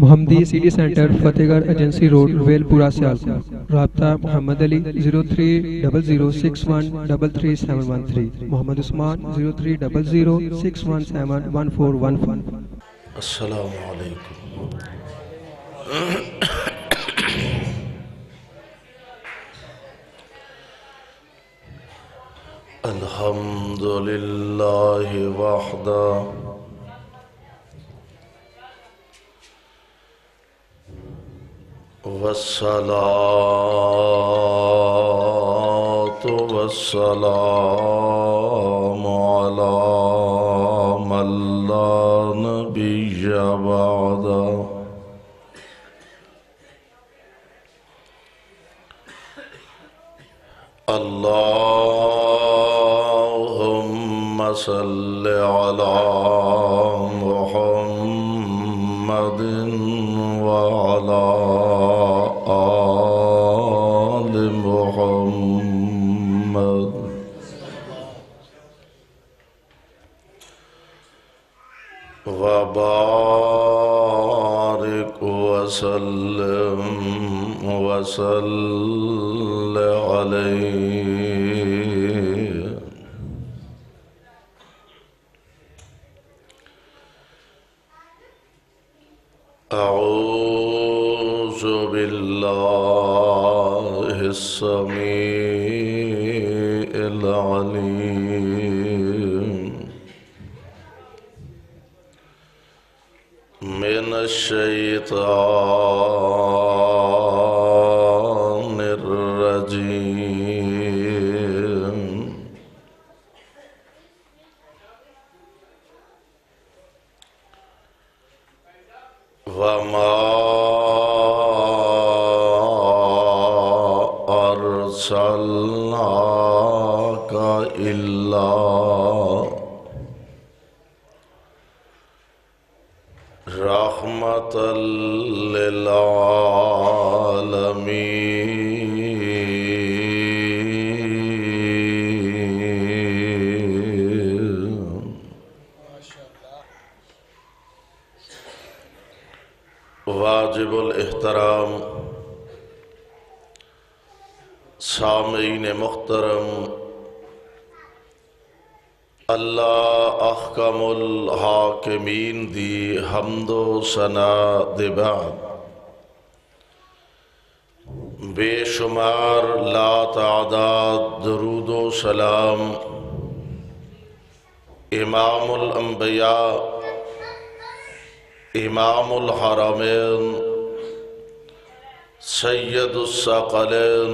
محمدی city centre فتح گڑھ agency road well پورہ سیالکوٹ۔ رابطہ محمد علی 0300613373 محمد عثمان 030061711415۔ السلام علیکم۔ الحمد للہ وحدہ والصلاة والسلام على من لا نبي بعده اللهم صل على محمد وعلى آل محمد وبارك وسلم وصل عليه أعوذ بالله السميع العليم من الشيطان الرجيم وما أرسلناك إلا رحمة للعالمين۔ واجب الاحترام سامعین محترم، اللہ احکم الحاکمین دی حمد و ثنا دے بعد بے شمار لا تعداد درود و سلام امام الانبیاء امام الحرمین سید الثقلین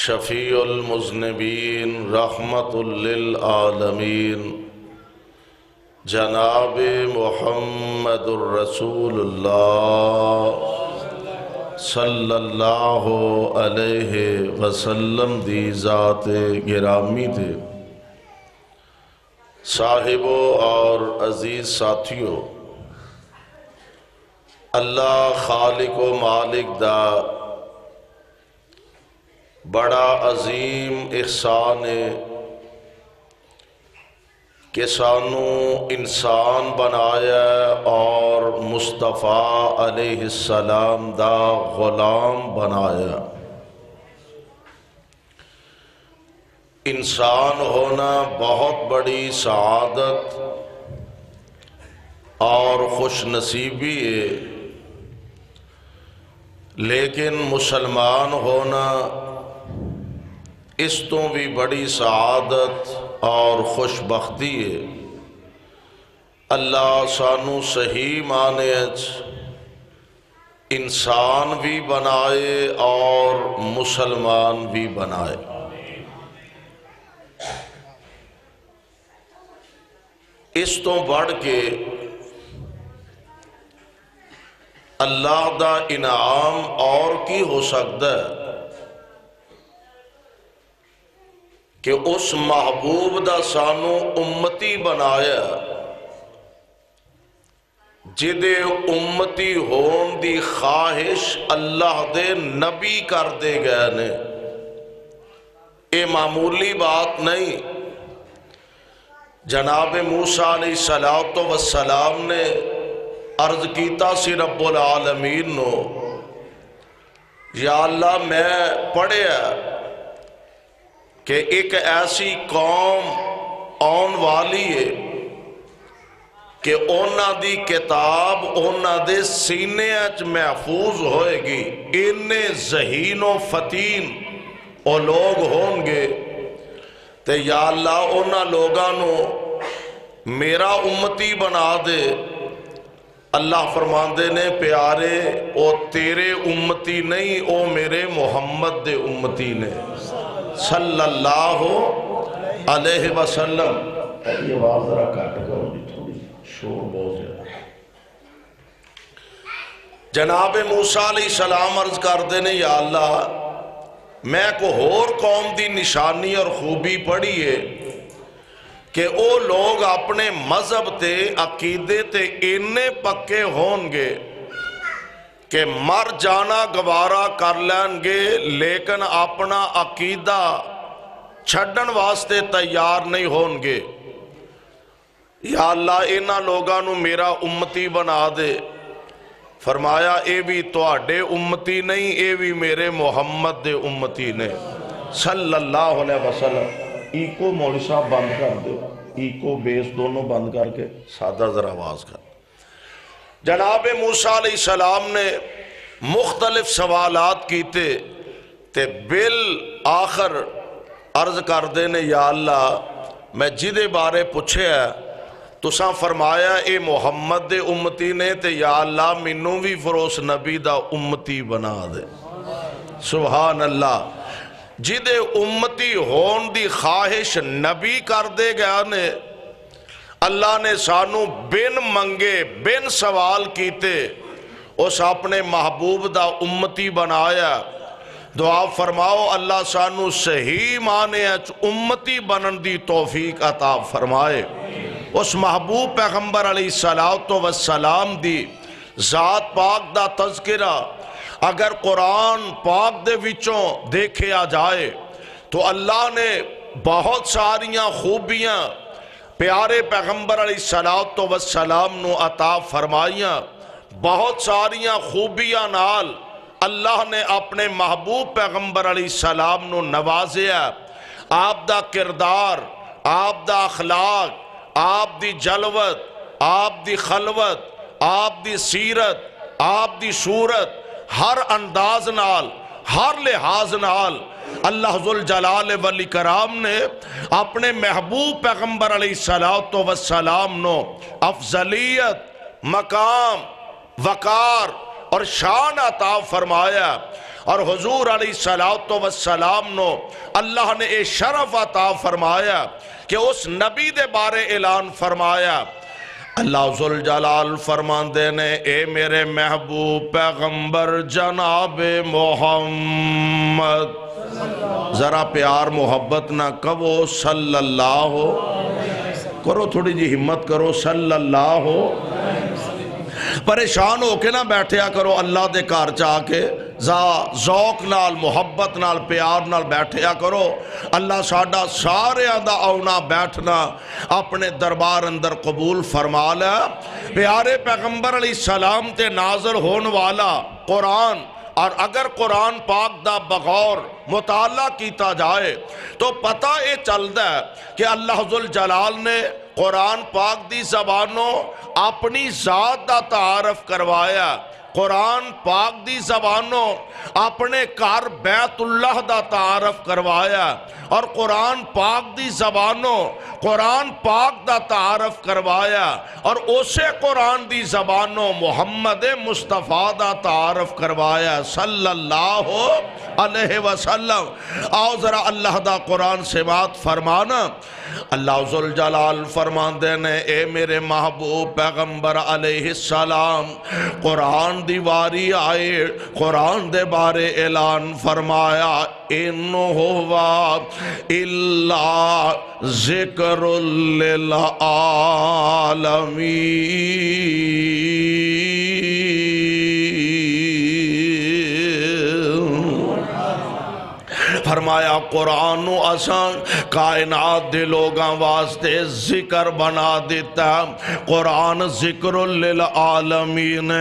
شفیع المذنبین رحمت للعالمین جناب محمد الرسول اللہ صلی اللہ علیہ وسلم دی ذات گرامی دے صاحبوں اور عزیز ساتھیوں، اللہ خالق و مالک دا بڑا عظیم احسان ہے کہ سانو انسان بنایا اور مصطفیٰ علیہ السلام دا غلام بنایا۔ انسان ہونا بہت بڑی سعادت اور خوش نصیبی ہے، لیکن مسلمان ہونا اس تو بھی بڑی سعادت اور خوش بختی ہے۔ اللہ سانو صحیح معنی انسان بھی بنائے اور مسلمان بھی بنائے۔ اس تو بڑھ کے اللہ دا انعام اور کی ہو سکتا ہے کہ اس محبوب دا سانو امتی بنایا جدے امتی ہون دی خواہش اللہ دے نبی کر دے گئے نے۔ اے معمولی بات نہیں، جناب موسیٰ علیہ السلام نے عرض کیتا سی رب العالمین نو، یا اللہ میں پڑھیا کہ ایک ایسی قوم آن والی ہے کہ اونا دی کتاب اونا دے سینے اچ محفوظ ہوئے گی، انہیں ذہین و فتین او لوگ ہوں گے، تے یا اللہ اونا لوگانو میرا امتی بنا دے۔ اللہ فرماندے نے پیارے او تیرے امتی نہیں، او میرے محمد دے امتی نے صلی اللہ علیہ وسلم۔ یہ آواز ذرا کٹ کرو جی، تھوڑی شور بہت زیادہ۔ جناب موسیٰ علیہ السلام عرض کر دینے یا اللہ میں کو ہور قوم دی نشانی اور خوبی پڑھی ہے کہ او لوگ اپنے مذہب تے عقیدے تے اننے پکے ہون گے کہ مر جانا گوارا کر لیں گے، لیکن اپنا عقیدہ چھڑن واسطے تیار نہیں ہون گے۔ یا اللہ انہاں لوگاں نو میرا امتی بنا دے۔ فرمایا اے بھی تواڈے امتی نہیں، اے بھی میرے محمد دے امتی نے صلی اللہ علیہ وسلم۔ ایکو مولوی صاحب بند کر دو، ایکو بیس دونوں بند کر کے سادہ ذرا آواز کر۔ جناب موسیٰ علیہ السلام نے مختلف سوالات کیتے تے بالآخر عرض کر دینے یا اللہ میں جدے بارے پوچھے ہے تساں فرمایا اے محمد دے امتی نے، تے یا اللہ منوں بھی فروس نبی دا امتی بنا دے۔ سبحان اللہ۔ جدے امتی ہون دی خواہش نبی کر دے گیا نے، اللہ نے سانو بن منگے بن سوال کیتے اس اپنے محبوب دا امتی بنایا۔ دعا فرماؤ اللہ سانو صحیح معنی امتی بنن دی توفیق عطا فرمائے۔ اس محبوب پیغمبر علیہ السلام دی ذات پاک دا تذکرہ اگر قرآن پاک دے وچوں دیکھیا جائے تو اللہ نے بہت ساریاں خوبیاں پیارے پیغمبر علیہ السلام نو عطا فرمائیاں، بہت ساریاں خوبیاں نال اللہ نے اپنے محبوب پیغمبر علیہ السلام نو نوازیا۔ آپ دا کردار، آپ دا اخلاق، آپ دی جلوت، آپ دی خلوت، آپ دی سیرت، آپ دی صورت، ہر انداز نال، ہر لحاظ نال اللہ ذوالجلال والاکرام نے اپنے محبوب پیغمبر علیہ السلام نو افضلیت، مقام، وقار اور شان عطا فرمایا، اور حضور علیہ السلام نو اللہ نے اے شرف عطا فرمایا کہ اس نبی دے بارے اعلان فرمایا۔ اللہ ذوالجلال فرماندے نے اے میرے محبوب پیغمبر جناب محمد، ذرا پیار محبت نہ کہو صلی اللہ کرو، تھوڑی جی ہمت کرو صلی اللہ پریشان ہو کے نہ بیٹھیا کرو اللہ دے کار چاہ کے، ذوق نال محبت نال پیار نال بیٹھیا کرو۔ اللہ ساڈا سارے دا آؤنا بیٹھنا اپنے دربار اندر قبول فرما لے۔ پیارے پیغمبر علیہ السلام تے نازل ہون والا قرآن، اور اگر قرآن پاک دا بغور مطالعہ کیتا جائے تو پتہ یہ چلتا ہے کہ اللہ ذوالجلال نے قرآن پاک دی زبانوں اپنی ذات دا تعارف کروایا، قرآن پاک دی زبانوں اپنے کار بیت اللہ دا تعارف کروایا، اور قرآن پاک دی زبانوں قرآن پاک دا تعارف کروایا، اور اسے قرآن دی زبانوں محمد مصطفیٰ دا تعارف کروایا صلی اللہ علیہ وسلم۔ آؤ ذرا اللہ دا قرآن سے بات فرمانا۔ اللہ ذوالجلال فرماندے نے اے میرے محبوب پیغمبر علیہ السلام، قرآن دی واری آئے، قرآن دے بارے اعلان فرمایا اِنْهُ إِلَّا ذِكْرٌ لِلْعَالَمِينَ۔ فرمایا فرمایا قرآن نو اساں کائنات دے لوگاں واسطے ذکر بنا دیتا، قرآن ذکر للعالمین۔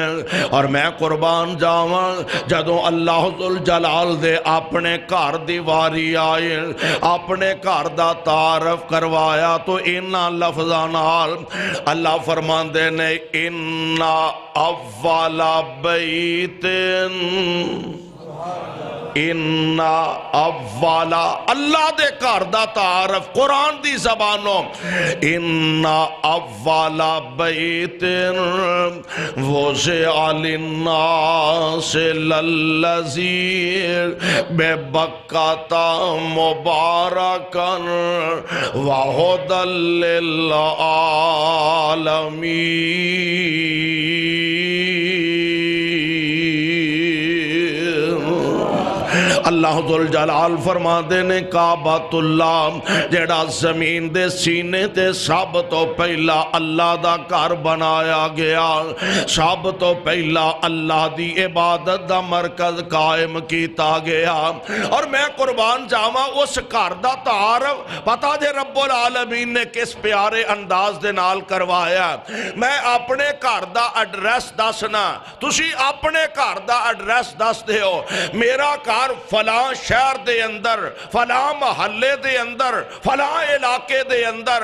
اور میں قربان جاواں جدوں اللہ ذوالجلال دے اپنے گھر دی واری آئے، اپنے گھر دا تعارف کروایا تو انہاں لفظاں نال اللہ فرماندے نے اِنَّا اول بیت اِنَّا اولا، اللہ دے گھر دا تعارف قرآن دی زبانوں، اِنَّا اول بیت وضع للناس للذی ببکۃ مبارکا وہدی للعالمین۔ اللہ ذوالجلال فرما دے نے کعبۃ اللہ جڑا زمین دے سینے تے سب تو پہلا اللہ دا گھر بنایا گیا، سب تو پہلا اللہ دی عبادت دا مرکز قائم کیتا گیا۔ اور میں قربان جاواں اس گھر دا تعارف پتہ جے رب العالمین نے کس پیارے انداز دے نال کروایا۔ میں اپنے گھر دا ایڈریس دسنا، تسی اپنے گھر دا ایڈریس دس دیو، میرا گھر فلاں شہر دے اندر، فلاں محلے دے اندر، فلاں علاقے دے اندر۔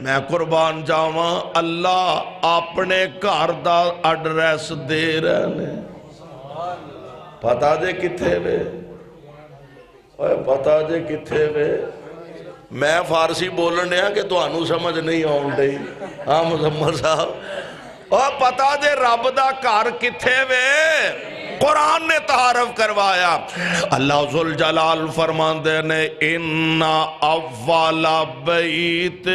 میں قربان جاواں اللہ اپنے گھر دا ایڈریس دے رہے ہیں۔ پتا جے کتھے وے، پتا جے کتھے وے۔ میں فارسی بولن دیا کہ تو انو سمجھ نہیں آن دئی، ہاں مزمل صاحب، اور پتا جے رب دا گھر کتھے وے، قرآن نے تعارف کروایا۔ اللہ ذوالجلال فرماندے نے اِنَّا اول بیت،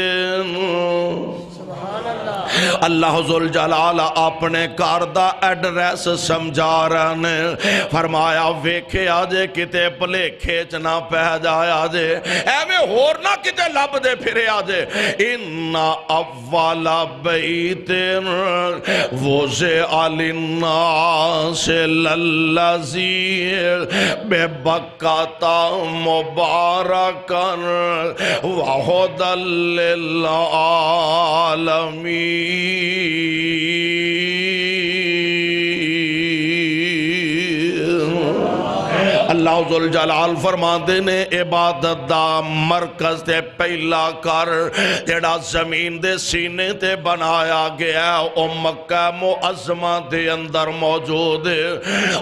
اللہ ذوالجلال اپنے گھر دا ایڈریس سمجھا رہے نے، فرمایا ویکھے آجے کتے پلیکھے چنا پہ جایا جے، ایویں ہور نہ کتے لب دے پھرے آجے۔ اِنَّا اول بیت وضع للناس للذی ببکۃ مبارکا وہدی للعالمین۔ اللہ ذوالجلال فرماندے نے عبادت دا مرکز تے پہلا کر جڑا زمین دے سینے تے بنایا گیا او مکہ معظمہ دے اندر موجود ہے،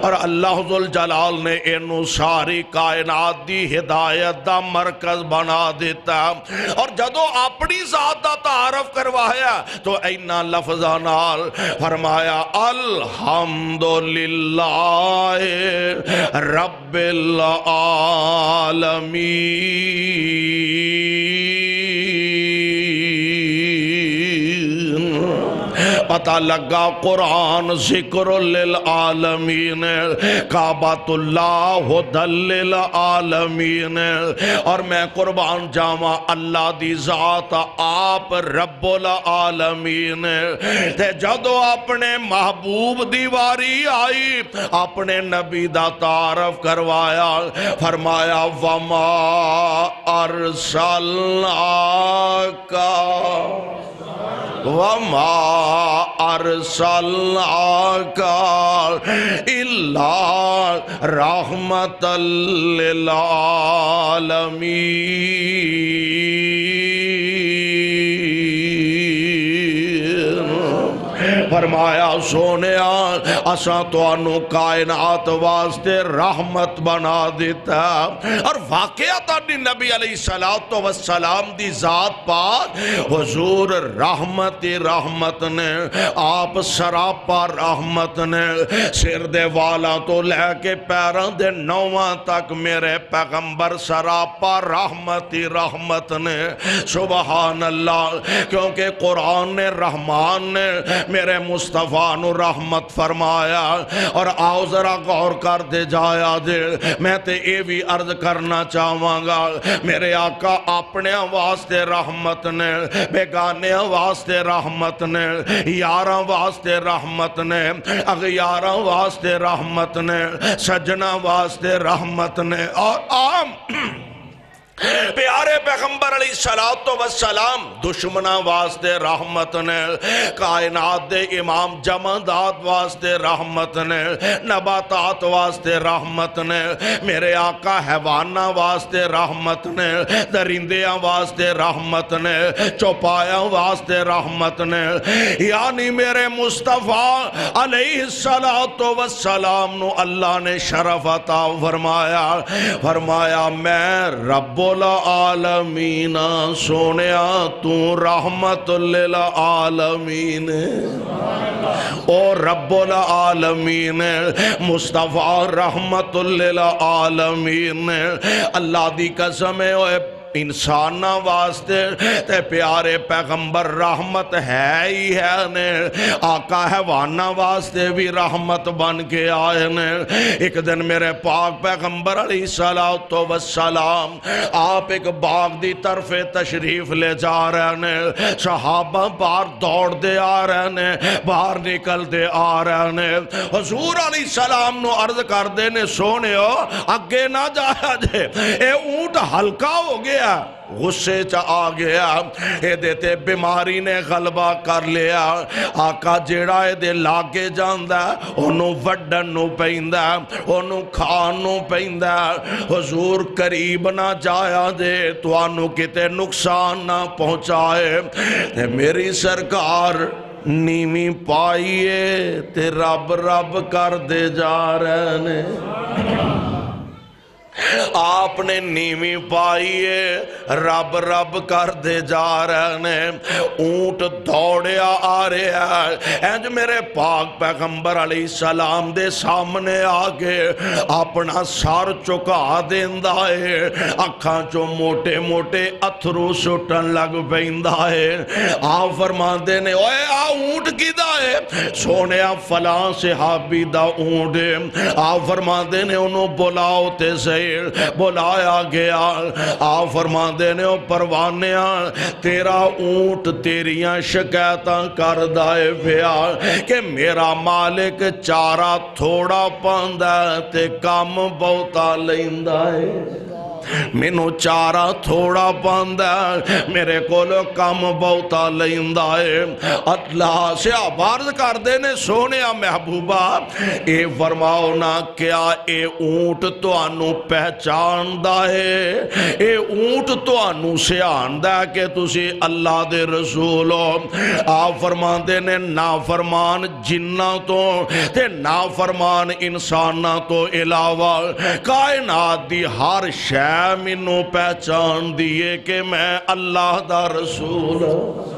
اور اللہ ذوالجلال نے انہوں ساری کائنات دی ہدایت دا مرکز بنا دیتا۔ اور جدو اپنی ذات دا تعارف کروایا تو اینا لفظاں نال فرمایا الحمدللہ رب العالمین۔ پتہ لگا قرآن ذکر للعالمین، کعبۃ اللہ ہدی للعالمین۔ اور میں قربان جاواں اللہ دی ذات آپ رب العالمین تے جدو اپنے محبوب دی واری آئی اپنے نبی دا تعارف کروایا، فرمایا وما ارسلناک وما ارسلناک الا رحمۃ للعالمین۔ فرمایا سونیا اساں تانوں کائنات واسطے رحمت بنا دیتا۔ اور واقعتاً نبی علیہ السلام دی ذات پاک حضور رحمت نے، آپ سراپا رحمت نے، سر دے والا تو لے کے پیران دے نواں تک میرے پیغمبر سراپا رحمت نے۔ سبحان اللہ، کیونکہ قرآن نے رحمان نے میرے مصطفیٰ نو رحمت فرمایا۔ اور آؤ ذرا غور کر دے جایا دے، میں تے اے بھی عرض کرنا چاہواں گا، میرے آقا اپنے واسطے رحمت نے، بیگانے واسطے رحمت نے، یاراں واسطے رحمت نے، اغیاراں واسطے رحمت نے، سجنہ واسطے رحمت نے، اور عام پیارے پیغمبر علیہ السلام دشمنہ واسطے رحمت نے، کائنات دے امام جمادات واسطے رحمت نے، نباتات واسطے رحمت نے، میرے آقا حیوانہ واسطے رحمت نے، درندیاں واسطے رحمت نے، چوپایاں واسطے رحمت نے، یعنی میرے مصطفیٰ علیہ السلام نو اللہ نے شرف عطا فرمایا میں رب العالمین سونیا تو رحمت للعالمین، او رب العالمین مصطفیٰ رحمت للعالمین۔ اللہ دی قسم ہے انسانہ واسطے تے پیارے پیغمبر رحمت ہے ہی ہے نے، آقا حیوانہ واسطے بھی رحمت بن کے آئے نے۔ ایک دن میرے پاک پیغمبر علیہ السلام آپ ایک باغ دی طرف تشریف لے جا رہے نے، صحابہ باہر دوڑ دے آ رہے نے، باہر نکل دے آ رہے نے، حضور علیہ السلام نو عرض کر دے نے سونے ہو اگے نہ جایا جے، اے اونٹ ہلکا ہو گیا، غصے چا آ گیا، اے دیتے بیماری نے غلبہ کر لیا، آقا جیڑا اے دے لاگے جاندہ انہوں وڈن نو پہندہ انہوں کھان نو پہندہ، حضور قریب نہ جایا دے تو آنو کتے نقصان نہ پہنچائے۔ میری سرکار نیمی پائیے تے رب رب کر دے جا رہے نے، آپ نے نیمی پائیے رب رب کر دے جا رہے نے، اونٹ دوڑیا آ رہے ہیں، اینج میرے پاک پیغمبر علیہ السلام دے سامنے آگے اپنا سار چکا دیندہ ہے، اکھاں چو موٹے موٹے اتھرو سٹن لگ بیندہ ہے۔ آپ فرمان دینے اوے آ اونٹ کی دا ہے، سونے فلاں صحابی دا اونٹ ہے، آپ فرمان دینے انہوں بلاؤ تے سے بلایا گیا، آپ فرما دینے او پروانیاں تیرا اونٹ تیریاں شکایتاں کر دائے پیا کہ میرا مالک چارہ تھوڑا پاندہ تے کام بہتا لیندہ ہے، مینو چارہ تھوڑا پاندہ میرے کولو کم بہتا لیندہ ہے۔ اللہ سے عبارت کر دینے سونے محبوبہ اے فرماؤ نا کیا اے اونٹ تو آنو پہچان دا ہے، اے اونٹ تو آنو سے آندہ کہ تسی اللہ دے رسول ہو۔ آپ فرمان دینے نافرمان جنہ تو تے نافرمان انسانہ تو علاوہ کائنات دی ہر شے منو پہچان دیئے کہ میں اللہ دا رسول ہوں۔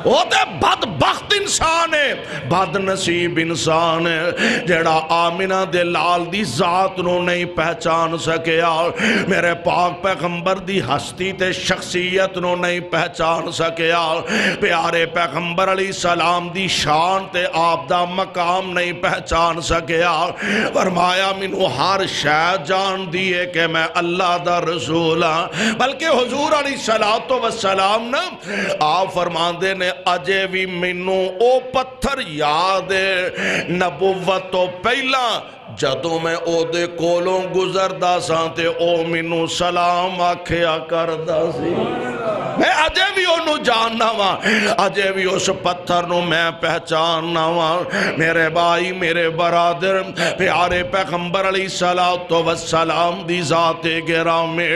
وہ تے بدبخت انسان ہے، بد نصیب انسان ہے جیڑا آمینہ دے لال دی ذات نو نہیں پہچان سکیا، میرے پاک پیغمبر دی ہستی تے شخصیت نو نہیں پہچان سکیا، پیارے پیغمبر علیہ السلام دی شان تے آپ دا مقام نہیں پہچان سکیا، فرمایا منو ہر شے جان دیئے کہ میں اللہ دا رسول ہاں۔ بلکہ حضور علیہ السلام نا آپ فرمان دے نے اجے بھی منو او پتھر یاد ہے نبوت تو پہلا جدوں میں او دے کولوں گزردہ سانتے او منو سلام آکھیا کردہ سی، میں اجے بھی انہوں جاننا وا، اجے بھی اس پتھر نو میں پہچاننا وا۔ میرے بھائی میرے برادر پیارے پیغمبر علیہ السلام دی ذات گرامی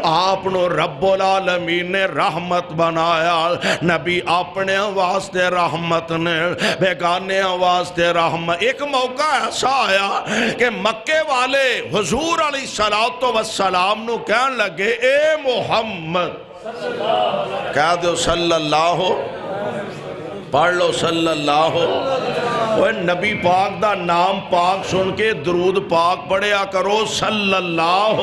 آپ نو رب العالمین نے رحمت بنایا، نبی اپنے واسطے رحمت نے، بیگانے واسطے رحمت۔ ایک موقع ایسا آیا کہ مکے والے حضور علیہ السلام نو کہنے لگے اے محمد، کہہ دو صلی اللہ پڑھ لو صلی اللہ وہ نبی پاک دا نام پاک سن کے درود پاک پڑھیا کرو صلی اللہ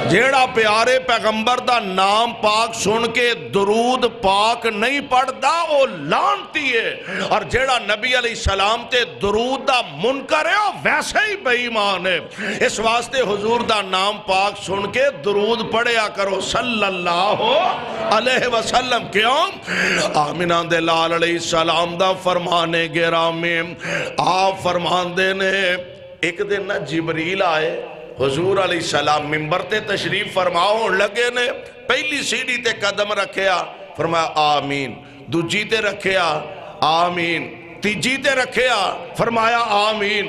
جیڑا پیارے پیغمبر دا نام پاک سن کے درود پاک نہیں پڑھدا وہ لانتی ہے، اور جیڑا نبی علیہ السلام تے درود دا منکر ہے وہ ویسے ہی بے ایمان ہے۔ اس واسطے حضور دا نام پاک سن کے درود پڑھیا کرو صلی اللہ علیہ وسلم۔ کیوں؟ آمینہ دے لال علیہ السلام دا فرمانے گرامی آپ فرمان دینے ایک دن نہ جبریل آئے حضور علیہ السلام ممبر تے تشریف فرماؤ لگے نے، پہلی سیڑھی تے قدم رکھیا، فرمایا آمین، دوجی تے رکھیا آمین، تیجی تے رکھیا، فرمایا آمین۔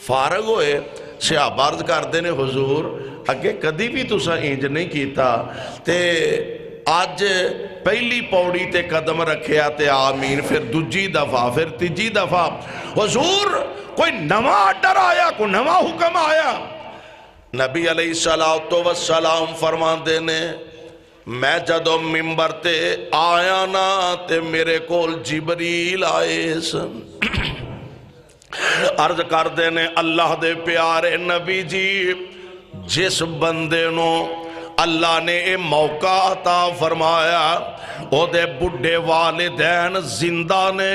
فارغ ہوئے صحابہ عرض کردے نے حضور اگے کدی بھی تسا انج نہیں کیتا تے آج پہلی پوڑی تے قدم رکھیا تے آمین، پھر دوجی دفعہ، پھر تیجی دفعہ، حضور کوئی نواں آرڈر آیا، کوئی نواں حکم آیا؟ نبی علیہ السلام فرماندے نے میں جدو ممبر تے آیا نا تے میرے کول جبریل آئے سن، عرض کر دینے اللہ دے پیارے نبی جی جس بندے نو اللہ نے اے موقع عطا فرمایا او دے بڑھے والدین زندہ نے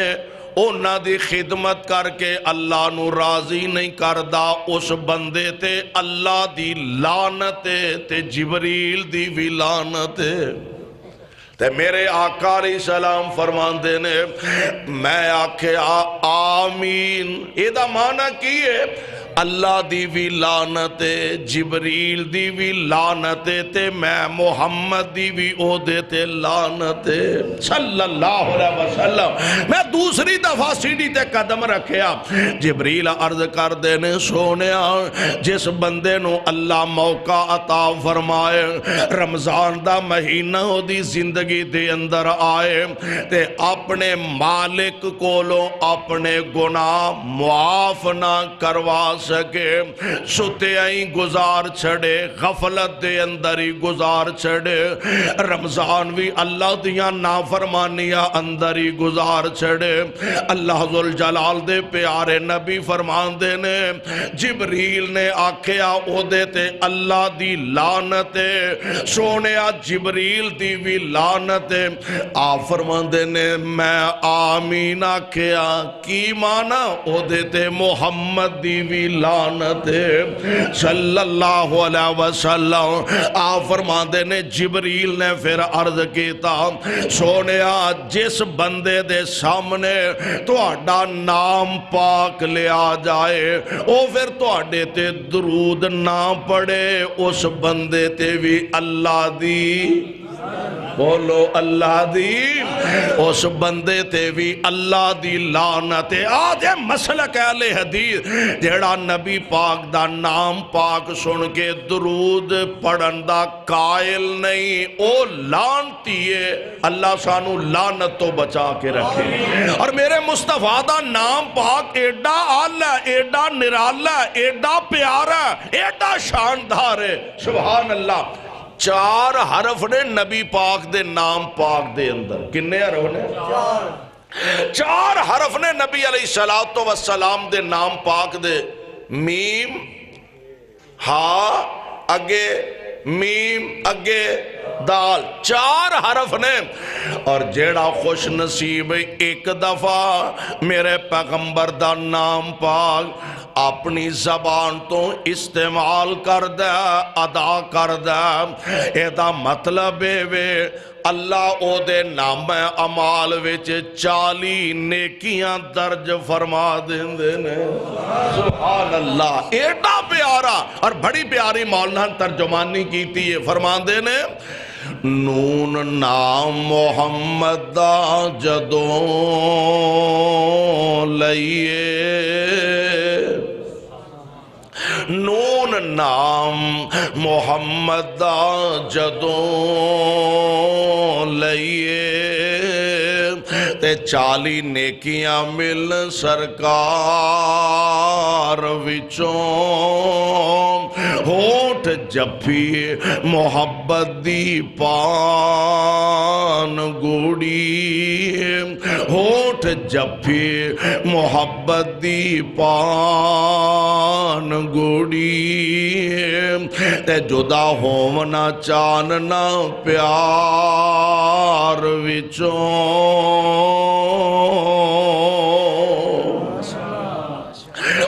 اونا دی خدمت کر کے اللہ نو راضی نہیں کردہ، اس بندے تے اللہ دی لعنت تے جبریل دی بھی لعنت تے میرے آقا علیہ السلام فرمان دینے میں آکھے آمین، ایدہ معنی کیے اللہ دی بھی لعنت جبریل دی بھی لعنت تے میں محمد دی بھی او دیتے لعنت صلی اللہ علیہ وسلم۔ میں دوسری دفعہ سیڑھی تے قدم رکھیا، جبریل عرض کر دینے سونیا جس بندے نو اللہ موقع عطا فرمائے رمضان دا مہینہ ہو دی زندگی دے اندر آئے تے اپنے مالک کولو اپنے گناہ معاف نہ کروا سکے، ستے آئیں گزار چھڑے، غفلت دے اندر ہی گزار چھڑے، رمضان بھی اللہ دیاں نافرمانیاں اندر ہی گزار چھڑے۔ اللہ ذوالجلال دے پیارے نبی فرمان دینے جبریل نے آکھیا او دیتے اللہ دی لعنت سونیا جبریل دی بھی لعنت، آپ فرمان دینے میں آمین آکھیا کی مانا او دیتے محمد دی بھی لعنت صلی اللہ علیہ وسلم۔ آپ فرمان دینے جبریل نے پھر عرض کیتا سونیا جس بندے دے سامنے تو آڈا نام پاک لیا جائے او پھر تو آڈے تے درود نہ پڑے اس بندے تے بھی اللہ دی بولو اللہ دی اس بندے تے بھی اللہ دی لعنت۔ آج ہے مسلک اہل حدیث جیڑا نبی پاک دا نام پاک سن کے درود پڑھن دا قائل نہیں او لعنتی ہے، اللہ سانو لعنت تو بچا کے رکھے۔ اور میرے مصطفیٰ دا نام پاک ایڈا آلہ ایڈا نرالہ ایڈا پیارا ایڈا شاندار ہے، سبحان اللہ۔ چار حرف نے نبی پاک دے نام پاک دے اندر، کنے حرف نے؟ چار حرف نے نبی علیہ السلام دے نام پاک دے، میم ہا اگے میم اگے دال، چار حرف نے۔ اور جیڑا خوش نصیب ایک دفعہ میرے پیغمبر دا نام پاک اپنی زبان تو استعمال کر دے ادا کر دے، ایدہ مطلب ہے اللہ او دے نام عمال وچ 40 نیکیاں درج فرما دیندے، سبحان اللہ۔ ایڈا پیارا اور بڑی پیاری مولانا ترجمانی کیتی ہے، فرما دینے نون نام محمد دا جدوں لئیے، نون نام محمد دا جدوں لئیے تے 40 نیکیاں مل سرکار وچوں، ہوٹ جپی محبت دی پان گوڑی، ہوٹ جپی محبت دی پان گوڑی تے جدا ہومنا چاننا پیار وچوں،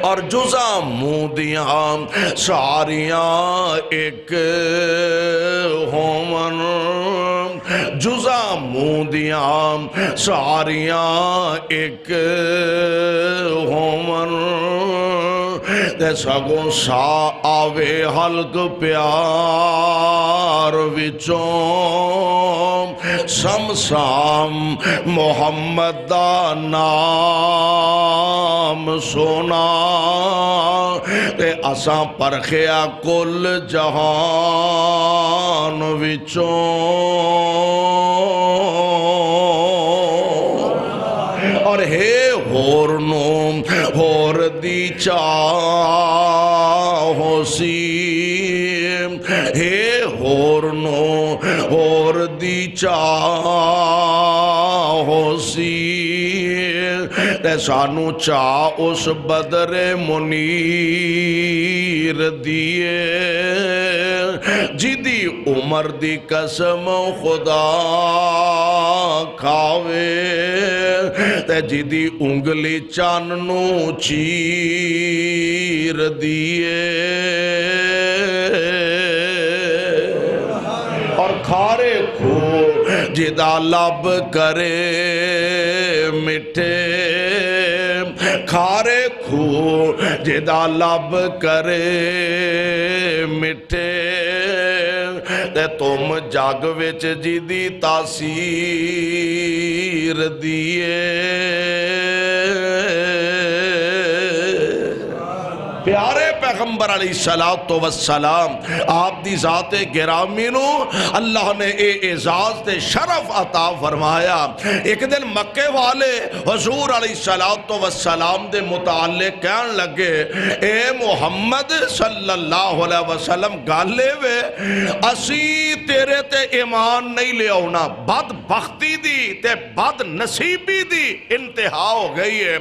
اور جزا مودیاں ساریاں ایک ہومن، جزا مودیاں ساریاں ایک ہومن تے سگوں سا آوے حلق پیار وچوں سمسام محمد دا نام سونا تے اساں پرخیا کل جہان وچوں اور ہے ہور نو ہور دی چاہو سی ہے ہور نو ہور دی چاہو سی تے سانو چاہ اس بدر منیر دیے جدی عمر دی قسم خدا کھاوے تے جدی انگلی چاننو چیر دیے اور کھارے کھو جدا لب کرے مٹھے کھارے کھو جدا لب کرے مٹھے تے تم جگ وچ جدی تاثیر دیے پیارے پیغمبر علیہ السلام آپ دی ذات گرامی نو اللہ نے اے اعزاز تے شرف عطا فرمایا ایک دن مکے والے حضور علیہ السلام دے متعلق کہن لگے اے محمد صلی اللہ علیہ وسلم گالے وے اسی تیرے تے ایمان نہیں لے آونا بدبختی دی تے بد نصیبی دی انتہا ہو گئی ہے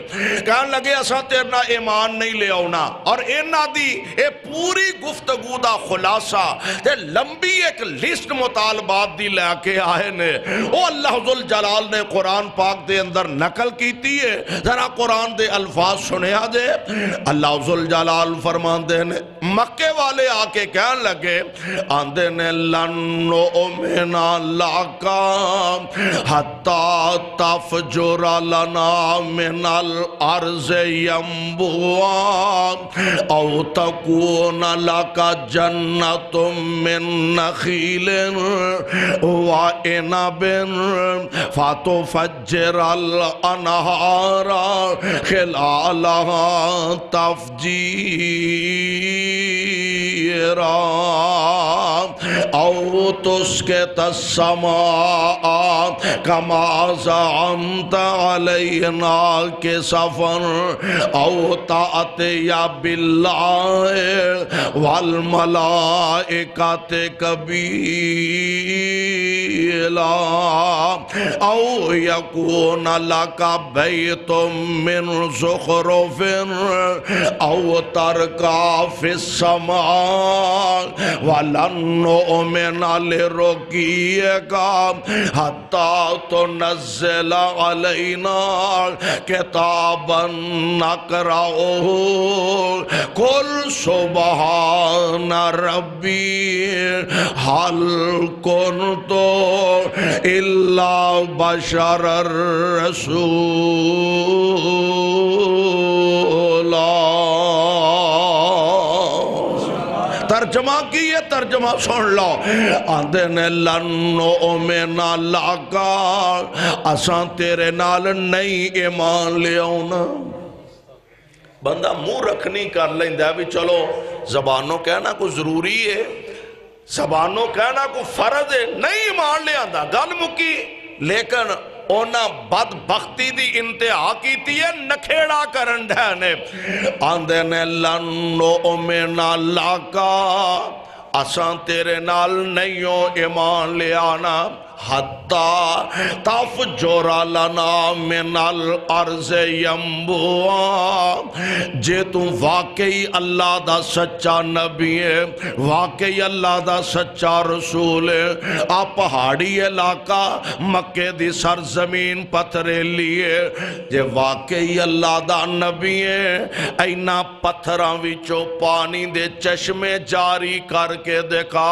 کہن لگے اسا تیرنا ایمان نہیں لے آونا اور اینا دی اے پوری گفتگو دا خلاصہ تے لمبی ایک لسٹ مطالبات دی لے کے آئے نے او اللہ ذوالجلال نے قرآن پاک دے اندر نقل کیتی ہے ذرا قرآن دے الفاظ سنیا دے اللہ ذوالجلال فرمان دے نے مکے والے آکے کہن لگے آندے نے لن نؤمنا لکا حتی تفجر لنا من الارض ینبوعا او تکون لکا جنت من نخیل وعنب فتفجر الانہار خلالها تفجیرا او تسکت السماء کما زعمت علینا کسفا او تأتی باللہ والملائکت کبیلا او یکون لکا بیت من زخرف او ترکا فی السماء ولن نؤمن لرقیکا حتی تنزل علینا کتابا نقرأه قل سبحان ربی حل کنت الا بشر الرسول ترجمہ کی یہ ترجمہ سن لو آندے نے لن نؤمنا لکا اساں تیرے نال نہیں ایمان لے آونا بندہ منہ رکھنی کر لیندہ ہے بھی چلو زبانوں کہنا کو ضروری ہے زبانوں کہنا کو فرض ہے نہیں ایمان لے آندہ گل مکی لیکن اونا بدبختی دی انتہا کی تیئے نکھیڑا کرن دھینے آندے نے لن نؤمنا لکا اساں تیرے نال نیوں ایمان لے آنا حتی تفجر لنا من الارض ینبوعا جے تم واقعی اللہ دا سچا نبی ہے واقعی اللہ دا سچا رسول ہے آپ پہاڑی علاقہ مکے دی سرزمین پتھرے لیے جے واقعی اللہ دا نبی ہے اینا پتھراں وچوں پانی دے چشمے جاری کر کے دکھا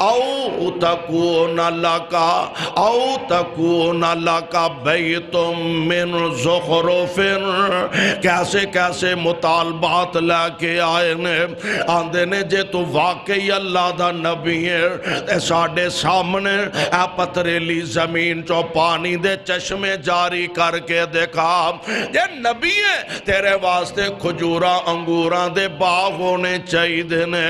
او تکون لکا کا او تکون لکا بیتم من زخرفن، کیسے کیسے مطالبات لے کے آئے نے، آندے نے جے تو واقعی اللہ دا نبی ہے ساڑھے سامنے اے پتریلی زمین چو پانی دے چشمے جاری کر کے دیکھا، جے نبی ہے تیرے واسطے کھجورا انگوراں دے باغ ہونے چاہی دینے،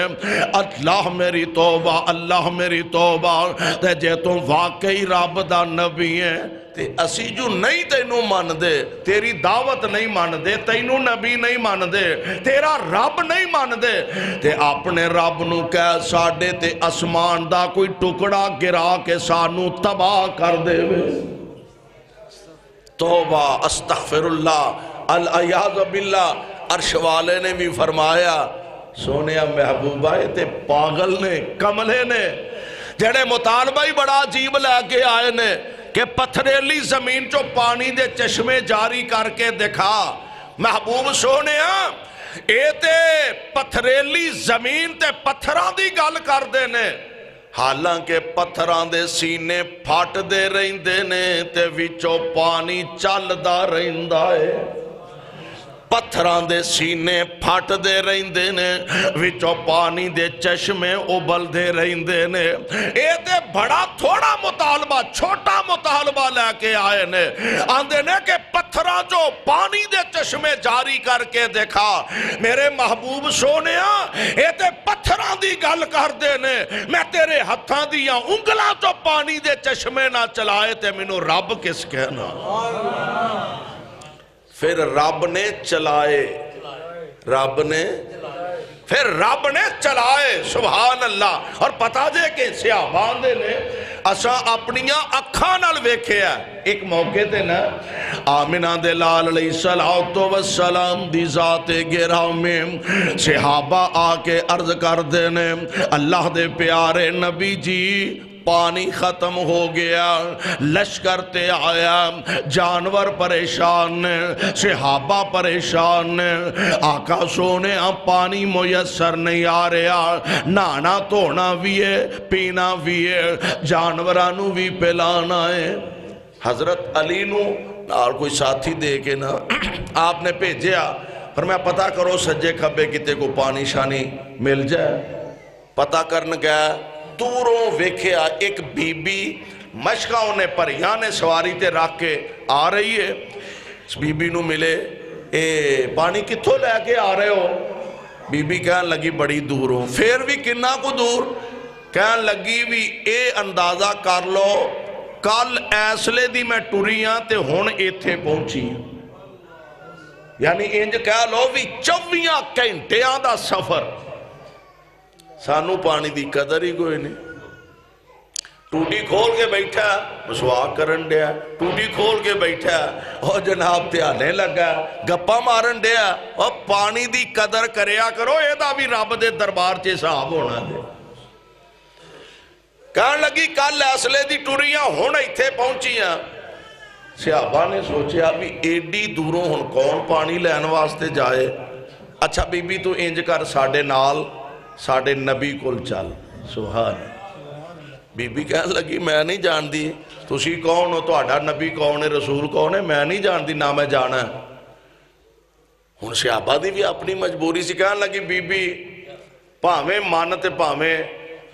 اللہ میری توبہ، اللہ میری توبہ، تے جے تو واقعی رب دا نبی ہے تے اسی جو نہیں تینوں مان دے، تیری دعوت نہیں مان دے، تینوں نبی نہیں مان دے، تیرا رب نہیں مان دے، تے اپنے رب نو کہہ ساڑھے تے اسمان دا کوئی ٹکڑا گرا کے سانو تباہ کر دے وے۔ توبہ، استغفر اللہ، العیاذ باللہ۔ عرش والے نے بھی فرمایا سونیا محبوبہ تے پاگل نے، کملے نے، جڑے مطالبہ ہی بڑا عجیب لے کے آئے نے کہ پتھریلی زمین چو پانی دے چشمے جاری کر کے دکھا۔ محبوب سونیا اے تے پتھریلی زمین تے پتھران دی گل کر دینے، حالانکہ پتھران دے سینے پھاٹ دے رہندے نے تے وچو پانی چل دا رہندہ ہے، پتھران دے سینے پھاٹ دے رہندے نے وچو پانی دے چشمے ابل دے رہندے نے، اے تے بڑا تھوڑا مطالبہ، چھوٹا مطالبہ لے کے آئے نے، آندے نے کہ پتھران جو پانی دے چشمے جاری کر کے دیکھا۔ میرے محبوب سونیا اے تے پتھران دی گل کر دے نے، میں تیرے ہتھاں دیاں انگلاں جو پانی دے چشمے نہ چلائے تے منو رب کس کہنا؟ پھر رب نے چلائے، رب نے پھر رب نے چلائے، سبحان اللہ۔ اور پتا جے کہ صحابان دے نے اساں اپنیاں اکھاں نال ویکھے ہے، ایک موقع تے نا آمنہ دے لال علیہ السلام دی ذات گرامی صحابہ آ کے عرض کر دینے اللہ دے پیارے نبی جی پانی ختم ہو گیا، لشکر تے آیا، جانور پریشان نے، صحابہ پریشان نے، آقا سونے پانی میسر نہیں آ رہا، نانا تونا بھی ہے، پینا بھی ہے، جانورانو بھی پلانا ہے۔ حضرت علی نو اور کوئی ساتھی دے کے نا آپ نے بھیجیا، فرمایا پتہ کرو سجے کھبے کتے کو پانی شانی مل جائے۔ پتہ کرن گیا، دوروں ویکھیا ایک بی بی مشکا انہیں پریانے سواری تے رکھ کے آ رہی ہے، اس بی بی نو ملے اے پانی کتھوں لے کے آ رہے ہو؟ بی بی کہن لگی بڑی دور ہوں، پھر بھی کنہ کو دور؟ کہن لگی بھی اے اندازہ کر لو کل ایسلے دی میں ٹوریاں تے ہون ایتھے پہنچی، یعنی انج کہہ لو بھی 24 گھنٹیاں دا سفر، سانو پانی دی قدر ہی کوئی نہیں۔ ٹوٹی کھول کے بیٹھا مسواک کرن دیا، ٹوٹی کھول کے بیٹھا اور جناب دھیانے لگا گپا مارن دیا، اور پانی دی قدر کریا کرو، اے دا بھی رب دے دربار چے صاحب ہونا دے۔ کہن لگی کل ایسلے دی ٹوریاں ہون ایتھے پہنچیاں۔ صحابہ نے سوچیا بھی ایڈی دوروں ہن کون پانی لین واسطے جائے؟ اچھا بی بی تو انج کر ساڑھے نال ساڑھے نبی کل چل، سبحان۔ بی بی کہنے لگی میں نہیں جان دی، تسی کون ہو، تہاڈا نبی کون ہے، رسول کون ہے، میں نہیں جان دی، نہ میں جانا ہے۔ ہن صحابہ دی بھی اپنی مجبوری سی، کہنے لگی بی بی پاویں من تے پاویں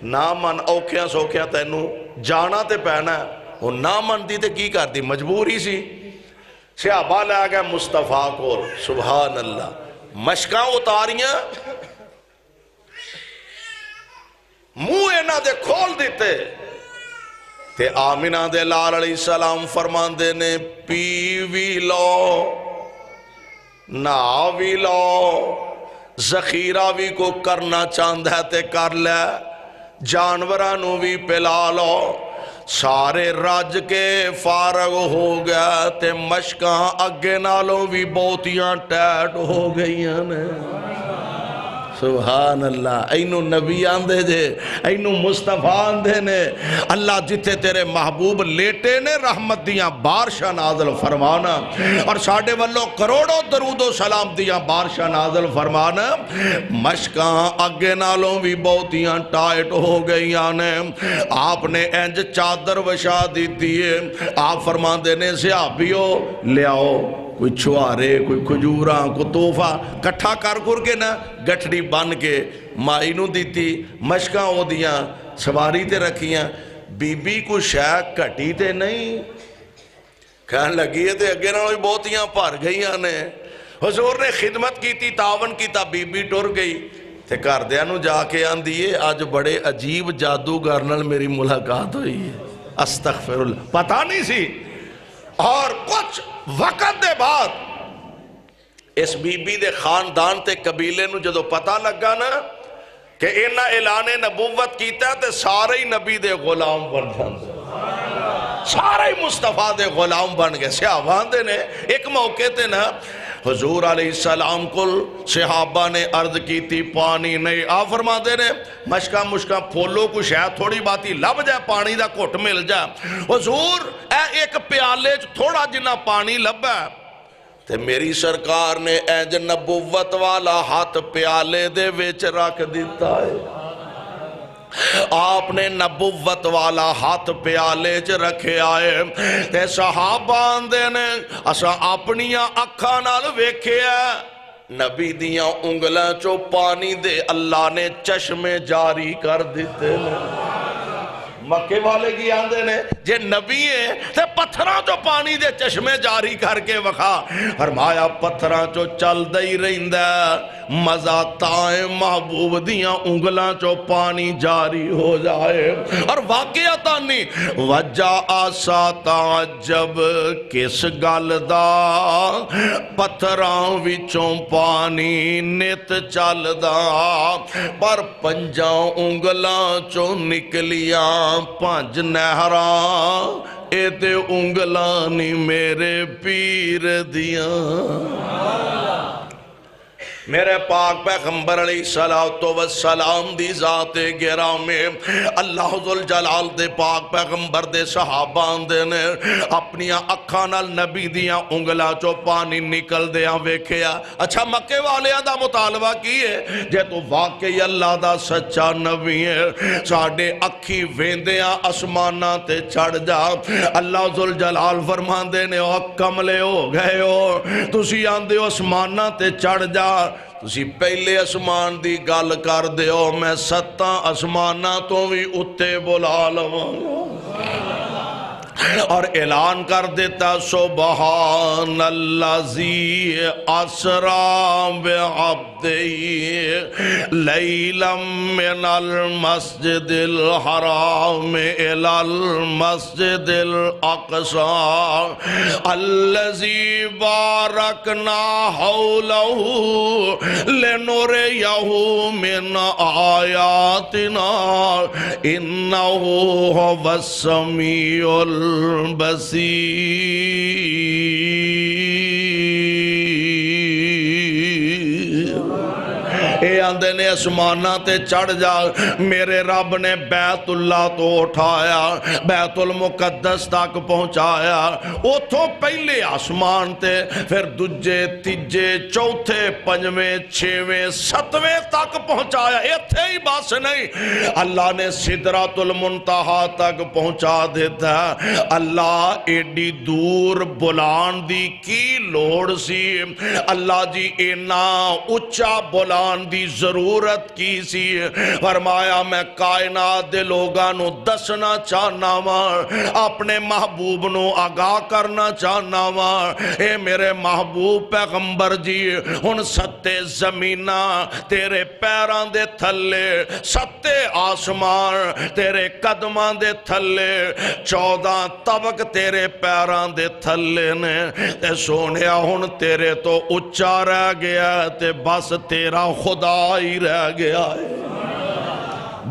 نہ من، اوکھیاں سوکھیاں تینوں جانا تے پینا ہے، ہن نہ من دی تے کی کر دی، مجبوری سی۔ صحابہ لے گئے مصطفیٰ کو، سبحان اللہ، مشکاں اتاریاں، منہ اینا دے کھول دیتے تے آمنہ دے لال علیہ السلام فرمان دے نے پی وی لو نا وی لو، ذخیرہ بھی کو کرنا چاند ہے تے کر لے، جانورانو بھی پلا لو، سارے راج کے فارغ ہو گیا تے مشکاں اگے نالوں بھی بہتیاں ٹیٹ ہو گئیاں نے، سبحان اللہ، اینو نبی آندے جے، اینو مصطفیٰ آندے نے۔ اللہ جتے تیرے محبوب لیٹے نے رحمت دیاں بارشاں نازل فرمانا، اور ساڑھے والو کروڑوں درود و سلام دیاں بارشاں نازل فرمانا۔ مشکاں اگے نالوں بھی بہتیاں ٹائٹ ہو گئیاں نے، آپ نے انج چادر وشا دیتی ہے۔ آپ فرمان دینے سے صحابیو لے آؤ کوئی چھوارے، کوئی کھجوراں، کوئی توفہ کٹھا کر کے نا گٹھڑی بن کے مائی نو دیتی، مشکاں ہو دیاں سواری تے رکھیاں۔ بی بی کو شاہ کٹی تے نہیں، کہنے لگی ہے تے اگے نہ ہوئی بہتیاں پار گئیاں نے۔ حضور نے خدمت کی تھی، تعاون کی تا بی بی ٹر گئی تے کر دیا نو جا کے آن دیئے آج بڑے عجیب جادوگر نال میری ملاقات ہوئی ہے۔ استغفر اللہ، پتہ نہیں سی۔ اور کچھ وقت دے بعد اس بی بی دے خاندان تے قبیلے نو جدو پتہ لگا نا کہ انہا اعلان نبوت کیتا تے سارے نبی دے غلام بن جاندے، سارے مصطفیٰ دے غلام بن گئے۔ صحابان دے نے ایک موقع تے نا حضور علیہ السلام کل صحابہ نے عرض کی تھی پانی نہیں، آپ فرما دے نے مشکا پھولو کو شاید تھوڑی باتی لب جائے پانی دا گھٹ مل جائے۔ حضور اے ایک پیالے تھوڑا جنہ پانی لبا ہے تے میری سرکار نے اینج نبوت والا ہاتھ پیالے دے ویچ رکھ دیتا ہے۔ آپ نے نبوت والا ہاتھ پیالے چ رکھے آئے تے صحابہ آندے نے اسا اپنیاں اکھاں نال ویکھیا نبی دیاں انگلاں چو پانی دے اللہ نے چشمے جاری کر دیتے ہیں۔ مکے والے کی آندے نے جے نبی ہیں تے پتھراں چو پانی دے چشمے جاری کر کے وکھا، فرمایا پتھراں چو چل دئی رہندہ مزہ تائیں محبوب دیاں انگلاں چو پانی جاری ہو جائے۔ اور واقعہ نہیں وجہ آسا تعجب کس گل دا پتھراں وچوں پانی نت چل دا، پر پنجاں انگلاں چو نکلیاں پانچ نہراں اے تے انگلانی میرے پیر دیاں۔ میرے پاک پیغمبر علیہ السلام دی ذات گرامی اللہ ذوالجلال دے پاک پیغمبر دے صحابان دے نے اپنی اکھاں نال نبی دیاں انگلاں چو پانی نکل دیاں ویکھیا۔ اچھا مکے والیاں دا مطالبہ کیے جے تو واقعی اللہ دا سچا نبی ہے ساڑھے اکھی ویندیاں اسمانہ تے چڑھ جا۔ اللہ ذوالجلال فرمان دے نے او کملے ہو گئے ہو، تسی آندے ہو اسمانہ تے چڑھ جا، تسی پہلے اسمان دی گل کر دے ہو میں ستاں اسمانہ تو بھی اتے بلا لوں اور اعلان کر دیتا سبحان اللذی اسرا بعبدی لیلا من المسجد الحرام الى المسجد الاقصى اللذی بارکنا حولہ لنریہ من آیاتنا انہو هو السمیع البصیر۔ اے آندے نے اسمانہ تے چڑھ جا، میرے رب نے بیت اللہ تو اٹھایا بیت المقدس تک پہنچایا، اتھوں پہلے آسمان تے پھر دجے تیجے چوتھے پنجویں چھویں ستویں تک پہنچایا۔ ایتھے ہی بس نہیں، اللہ نے سدرۃ المنتہا تک پہنچا دیتا۔ اللہ ایڈی دور بلان دی کی لوڑ سی؟ اللہ جی اینا اچھا بلان دی ضرورت کی سی؟ فرمایا میں کائنات دے لوگاں نو دسنا چاہنا ماں، اپنے محبوب نو آگاہ کرنا چاہنا ماں، اے میرے محبوب پیغمبر جی ہن ستے زمینہ تیرے پیران دے تھلے، ستے آسمان تیرے قدمان دے تھلے، 14 طبق تیرے پیران دے تھلے نے، تے سونیا ہن تیرے تو اچھا رہ گیا تے بس تیرا خدا ہی رہ گیا ہے۔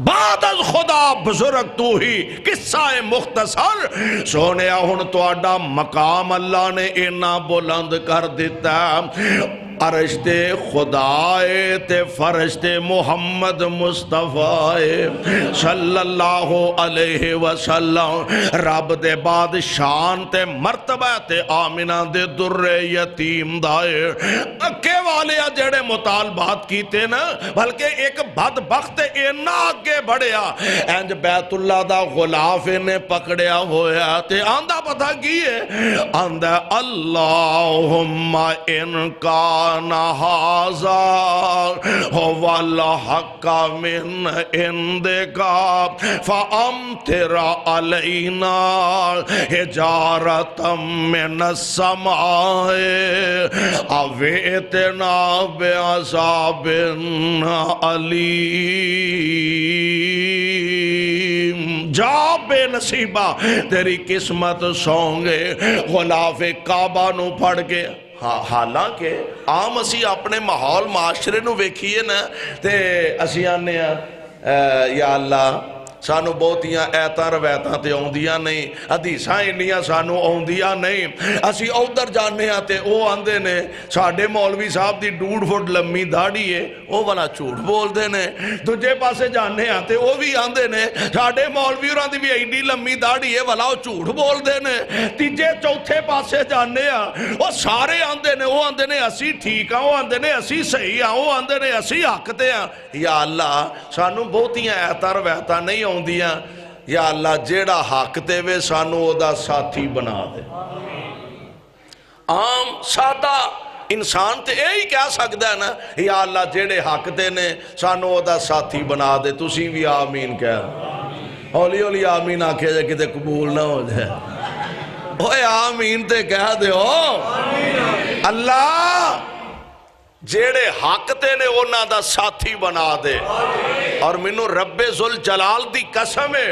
بعد از خدا بزرگ تو ہی قصہ مختصر سونیا ہن تو آڈا مقام اللہ نے اینا بلند کر دیتا ہے۔ عرشتے خدائے تے فرشتے محمد مصطفیٰ صلی اللہ علیہ وسلم رب دے بعد شان تے مرتبہ تے آمنہ دے در یتیم دائے اکے والے جڑے مطالبات کیتے نا بلکہ ایک بدبخت اینا آگے بڑھیا اینج بیت اللہ دا غلاف انہیں پکڑیا ہویا تے آندہ پتہ کیے آندہ اللہم ان کان ھذا ھو الحق من عندکا فامطر علینا حجارۃ من السماء او ائتنا بعذاب علیم جا بے نصیبہ تیری قسمت سونگے غلاف کعبہ نو پڑھ کے حالانکہ عام اسی اپنے ماحول معاشرے نو ویکھیے نا تے اسی آنے یا اللہ سانو بہتیاں ایتاں روایتاں تے اوندیاں نہیں حدیثاں انیاں سانو اوندیاں نہیں اسی ادھر جانے تے او آندے نے ساڈے مولوی صاحب دی 2.5 فٹ لمبی داڑھی ہے او والا جھوٹ بول دے نے دوجے پاسے جانے تے او بھی آندے نے ساڈے مولوی ہوراں دی بھی ایڈی لمبی داڑھی ہے والا او جھوٹ بول دے نے تیجے چوتھے پاسے جانے او سارے آندے نے او آندے نے اسی ٹھیک ہاں او آندے نے اسی صحیح ہاں او آندے نے اسی حق تے ہاں یا اللہ سانو بہتیاں ایتاں روایتاں نہیں ہوندیاں یا اللہ جیڑا حق تے وے سانو او دا ساتھی بنا دے عام سادہ انسان تے یہی کہہ سکتا ہے نا یا اللہ جیڑے حق تے نے سانو او دا ساتھی بنا دے تسی بھی آمین کہہ ہولی ہولی آمین آکھے جائے کتے قبول نہ ہو جائے اوے آمین تے کہہ دے ہو اللہ جیڑے حق تے نے اونا دا ساتھی بنا دے اور منو رب ذوالجلال دی قسم ہے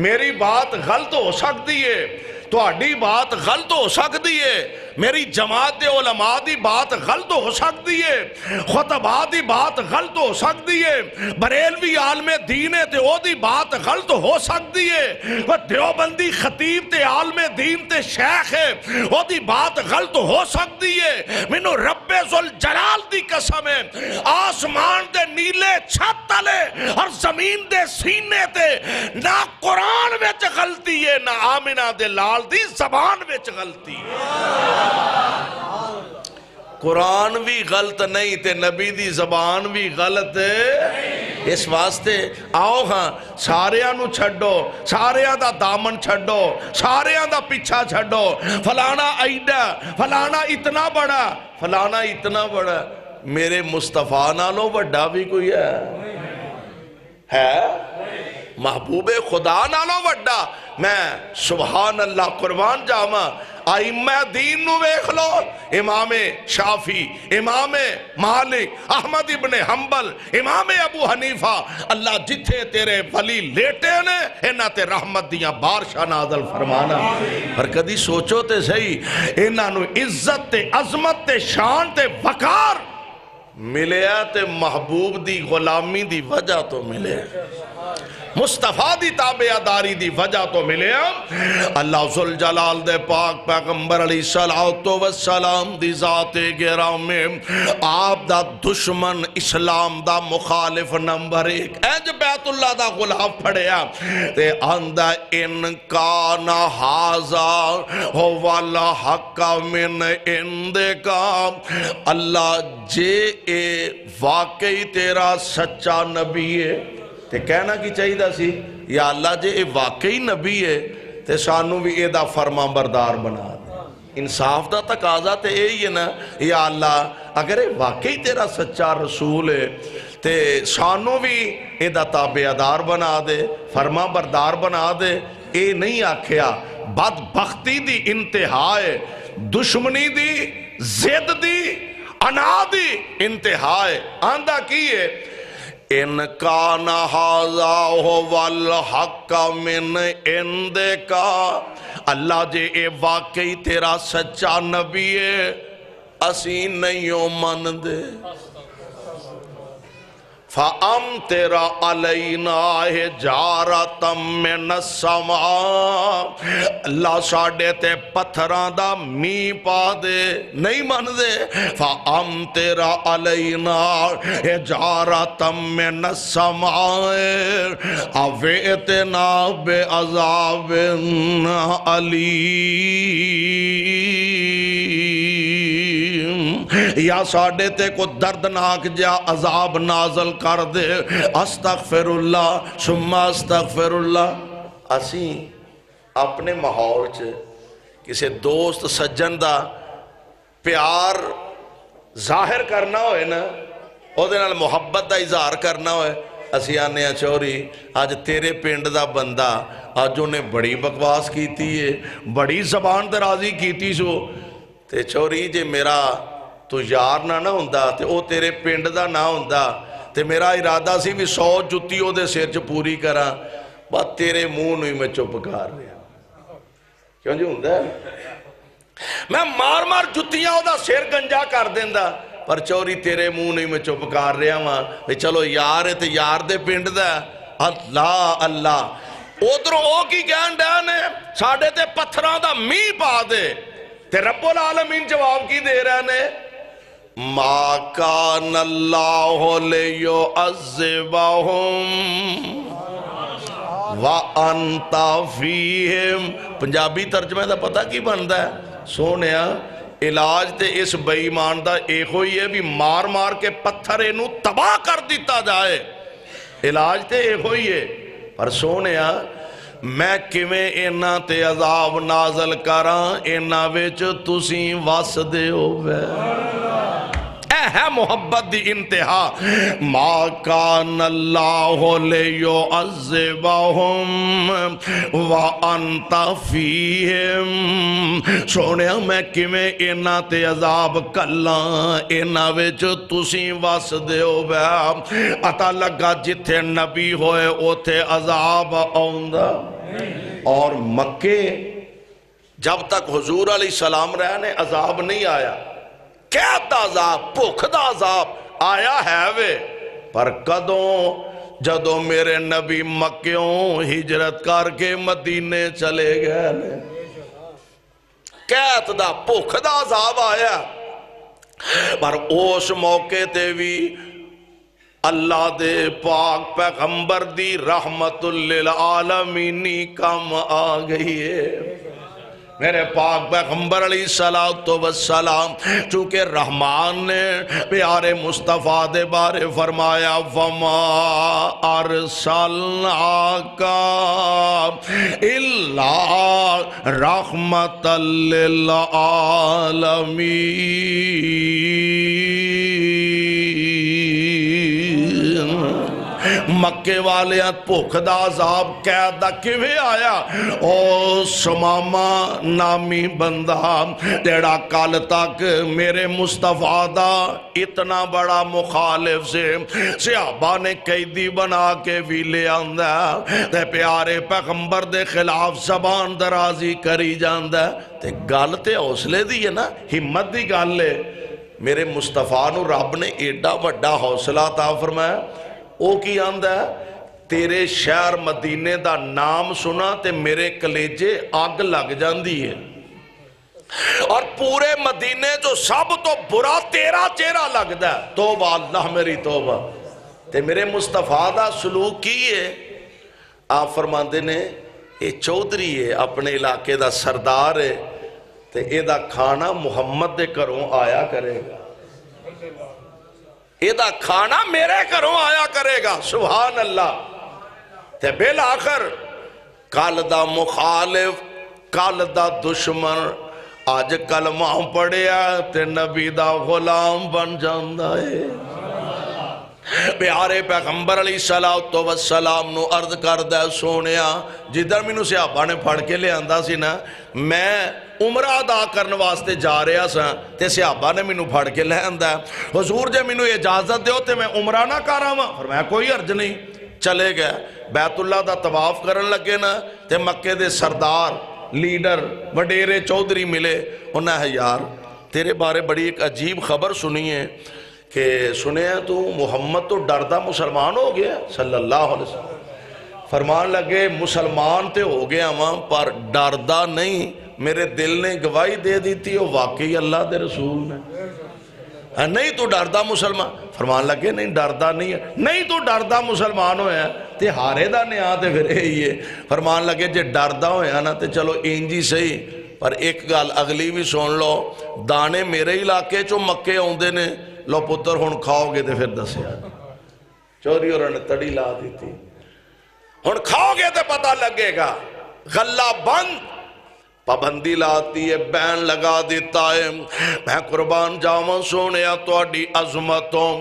میری بات غلط ہو سکتی ہے تو اڈی بات غلط ہو سکتی ہے میری جماعت علماء دی بات غلط ہو سکتی ہے خطبہ دی بات غلط ہو سکتی ہے بریلوی عالم دین تے او دی بات غلط ہو سکتی ہے وہ دیوبندی خطیب تے عالم دین تے شیخ ہے او دی بات غلط ہو سکتی ہے منو رب ذوالجلال دی قسم ہے آسمان دے نیلے چھت تلے اور زمین دے سینے تے نہ قرآن وچ غلطی ہے نہ آمنہ دے لال دی زبان وچ غلطی ہے قرآن بھی غلط نہیں تے نبی دی زبان بھی غلط ہے اس واسطے آؤ ہاں ساریاں نو چھڑو ساریاں دا دامن چھڑو ساریاں دا پیچھا چھڑو فلانا ایڈا فلانا اتنا بڑا فلانا اتنا بڑا میرے مصطفیٰ نالوں بڑا بھی کوئی ہے محبوب خدا نالوں بڑا میں سبحان اللہ قربان جاما ائمہ دین نو ویکھ لو امام شافعی امام مالک احمد ابن حنبل امام ابو حنیفہ اللہ جتھے تیرے ولی لیٹے نے انہاں تے رحمت دیاں بارشاں نازل فرمانا پر کدی سوچو تے صحیح انہاں نو عزت تے عظمت تے شان تے وقار ملے تے محبوب دی غلامی دی وجہ تو ملے مصطفیٰ دی تابعداری دی وجہ تو ملے اللہ ذوالجلال دے پاک پیغمبر علیہ السلام دی ذات گرام میں آپ دا دشمن اسلام دا مخالف نمبر 1 اینج بیت اللہ دا غلاف پڑھیا تے اندہ ان کان ھذا ھو الحق من عندکا اللہ جے اے واقعی تیرا سچا نبی ہے تے کہنا کی چاہیے دا سی یا اللہ جے اے واقعی نبی ہے تے سانو بھی اے دا فرما بردار بنا دے انصاف دا تقاضا تے اے ہی ہے نا یا اللہ اگر اے واقعی تیرا سچا رسول ہے تے سانو بھی اے دا تابعدار بنا دے فرما بردار بنا دے اے نہیں آکھیا بدبختی دی انتہا ہے دشمنی دی زد دی انا دی انتہا ہے آندہ کی ہے ان کان ھذا ھو الحق من عندکا اللہ جے اے واقعی تیرا سچا نبی ہے اسی نہیں من دے فَأَمْطِرْ عَلَيْنَا حِجَارَةً مِّنَ السَّمَاءِ اللہ ساڈے تے پتھراں دا می پا دے نہیں من دے فَأَمْطِرْ عَلَيْنَا حِجَارَةً مِّنَ السَّمَاءِ أَوْ ائْتِنَا بِعَذَابٍ أَلِيمٍ یا ساڈے تے کو دردناک جا عذاب نازل کر دے استغفر اللہ ثم استغفر اللہ اسی اپنے ماحول چ کسی دوست سجن دا پیار ظاہر کرنا ہوئے نا او دے نال محبت دا اظہار کرنا ہوئے اسی آنے چوری آج تیرے پنڈ دا بندہ آج انہیں بڑی بکواس کیتی ہے بڑی زبان درازی کیتی سو تے چوری جے میرا تو یار نہ ہوندا تے او تیرے پنڈ دا نہ ہوندا تے میرا ارادہ سی بھی 100 جتی او دے سیر چ پوری کراں بات تیرے منہ نوں ہی میں چپ کر رہا کیوں جی ہوندا میں مار مار جتیاں او دا سیر گنجا کر دیندا پر چوری تیرے منہ نوں ہی میں چپ کر رہا ہاں چلو یار ہے تے یار دے پنڈ دا اللہ اللہ ادھر او کی کہن ڈے نے ساڈے تے پتھراں دا می پا دے تے رب العالمین جواب کی دے رہے نے ما کان اللہ لیعذبہم وانت فیہم پنجابی ترجمہ دا پتہ کی بندا ہے سونیا علاج تے اس بے ایمان دا ایک ہوئی ہے بھی مار مار کے پتھر انہوں تباہ کر دیتا جائے علاج تے ایک ہوئی ہے پر سونیا میں کیویں اینا تے عذاب نازل کراں اینا وچ تسیں وس دے ہوئے ہے محبت دی انتہا ما کان اللہ لیعذبہم وانت فیہم سونیا میں کیویں اینا تے عذاب کلاں اینا وچ تسیں وس دے ہوئے پتہ لگا جتھے نبی ہوئے اوتھے عذاب آؤندا اور مکے جب تک حضور علیہ السلام رہنے عذاب نہیں آیا قید دا عذاب بھوک دا عذاب آیا ہے وے پر کدوں جدوں میرے نبی مکیوں ہجرت کر کے مدینے چلے گئے قید دا بھوک دا عذاب آیا پر اس موقع تے بھی اللہ دے پاک پیغمبر دی رحمت للعالمینی کم آ گئی ہے میرے پاک پیغمبر علیہ السلام چونکہ رحمان نے پیارے مصطفیٰ دے بارے فرمایا وَمَا أَرْسَلْنَاكَ إِلَّا رَحْمَةً لِلْعَالَمِينَ مکے والیاں بھوک دا عذاب قید دا کیویں آیا او سمامہ نامی بندہ تیڑا کال تک میرے مصطفیٰ دا اتنا بڑا مخالف سے صحابہ نے قیدی بنا کے بھی لے آندہ تے پیارے پیغمبر دے خلاف زبان درازی کری جاندہ تے گل تے حوصلے دی ہے نا ہمت دی گل لے میرے مصطفیٰ نو رب نے ایڈا بڑا حوصلہ عطا فرمایا او کی آندہ ہے تیرے شہر مدینے دا نام سنا تے میرے کلیجے آگ لگ جاندی ہے اور پورے مدینے جو سب تو برا تیرا چہرہ لگ دا ہے توبہ اللہ میری توبہ تے میرے مصطفیٰ دا سلوک کی ہے آپ فرماندے نے یہ چودھری ہے اپنے علاقے دا سردار ہے تے اے دا کھانا محمد دے کروں آیا کرے گا اے دا کھانا میرے کروں آیا کرے گا سبحان اللہ تے بالآخر کال دا مخالف کال دا دشمن آج کلمہ پڑھیا تے نبی دا غلام بن جاندہ ہے پیارے پیغمبر علیہ السلام نو عرض کردہ سونیا جدر مینو صحابہ نے پڑھ کے لے آندہ سی نا میں عمرہ ادا کرنے واسطے جا رہا سا تے صحابہ نے مینو پڑھ کے لے آندہ حضور جے مینو اجازت دیو تے میں عمرہ نہ کر رہا ہوں فرمایا کوئی عرض نہیں چلے گئے بیت اللہ دا طواف کرن لگے نا تے مکے دے سردار لیڈر وڈیرے چودھری ملے انہاں ہے یار تیرے بارے بڑی ایک عجیب خبر سنی ہے کہ سنیا تو محمد تو ڈردہ مسلمان ہو گیا صلی اللہ علیہ وسلم. فرمان لگے مسلمان تے ہو گیا وہاں پر ڈردہ نہیں. میرے دل نے گواہی دے دی تھی وہ واقعی اللہ دے رسول نے. نہیں تو ڈردہ مسلمان. فرمان لگے نہیں ڈردہ نہیں ہے. نہیں تو ڈردہ مسلمان ہویا تے ہارے دا نے آتے پھر یہ. فرمان لگے جے ڈردہ ہویا نا تے چلو انجی صحیح پر ایک گال اگلی بھی سن لو. دانے میرے علاقے چو مکے ہوندے نے لو پتر ہون کھاؤ گے تے پھر دسیا. چوری اور نے تڑی لا دی تھی. ہون کھاؤ گے تے پتہ لگے گا. غلہ بند پابندی لاتی ہے بین لگا دیتا ہے. میں قربان جاواں سونیا تواڈی عظمتوں.